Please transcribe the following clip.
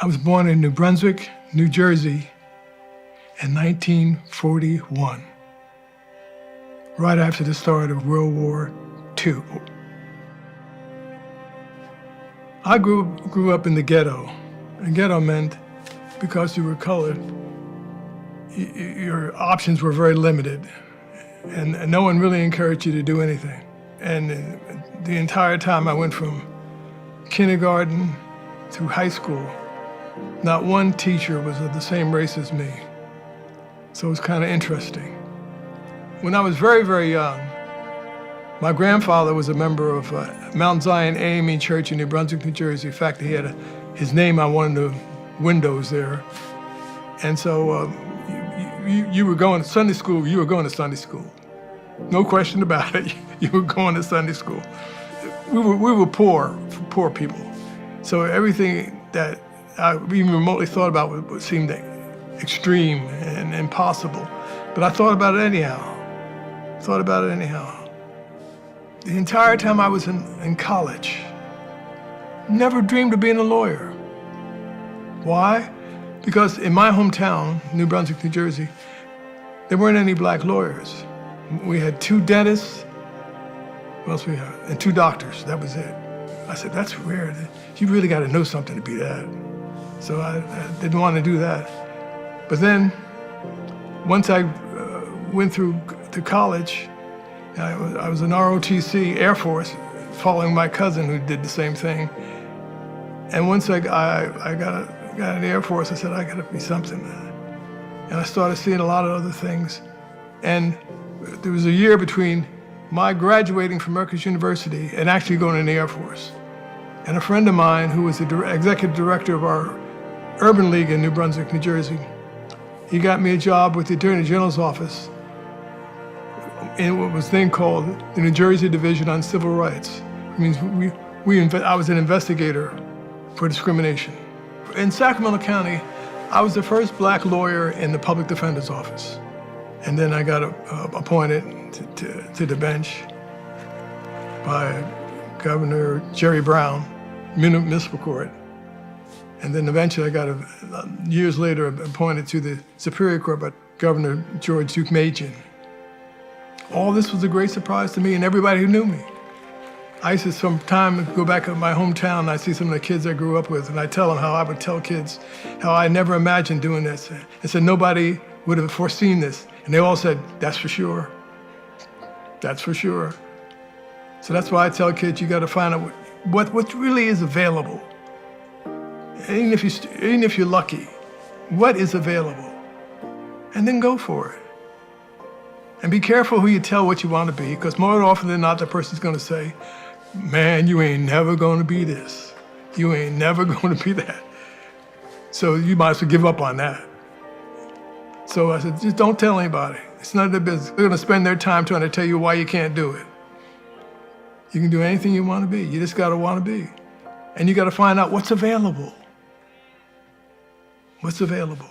I was born in New Brunswick, New Jersey in 1941, right after the start of World War II. I grew up in the ghetto. And ghetto meant because you were colored, your options were very limited, and no one really encouraged you to do anything. And the entire time I went from kindergarten through high school, not one teacher was of the same race as me. So it was kind of interesting. When I was very, very young, my grandfather was a member of Mount Zion AME Church in New Brunswick, New Jersey. In fact, he had his name on one of the windows there. And so you were going to Sunday school, you were going to Sunday school. No question about it, you were going to Sunday school. We were poor people. So everything that I even remotely thought about would seem extreme and impossible. But I thought about it anyhow. The entire time I was in college, never dreamed of being a lawyer. Why? Because in my hometown, New Brunswick, New Jersey, there weren't any black lawyers. We had 2 dentists, what else we had? And 2 doctors, that was it. I said, that's weird. You really got to know something to be that. So I didn't want to do that. But then, once I went through to college, I was in ROTC, Air Force, following my cousin who did the same thing. And once I got in the Air Force, I said, I got to be something. And I started seeing a lot of other things. And there was a year between my graduating from Mercury University and actually going in the Air Force. And a friend of mine who was the executive director of our Urban League in New Brunswick, New Jersey, he got me a job with the Attorney General's office in what was then called the New Jersey Division on Civil Rights. It means I was an investigator for discrimination. In Sacramento County, I was the first black lawyer in the public defender's office. And then I got appointed to the bench by Governor Jerry Brown, municipal court. And then eventually I got, years later, appointed to the Superior Court by Governor George Duke Machen. All this was a great surprise to me and everybody who knew me. I used to sometimes go back to my hometown and I see some of the kids I grew up with and I tell them how I would tell kids how I never imagined doing this. I said, nobody would have foreseen this. And they all said, that's for sure. That's for sure. So that's why I tell kids, you got to find out what really is available. Even if you're lucky, what is available? And then go for it. And be careful who you tell what you want to be, because more often than not, the person's going to say, man, you ain't never going to be this. You ain't never going to be that. So you might as well give up on that. So I said, just don't tell anybody. It's none of their business. They're going to spend their time trying to tell you why you can't do it. You can do anything you want to be. You just got to want to be. And you got to find out what's available. What's available.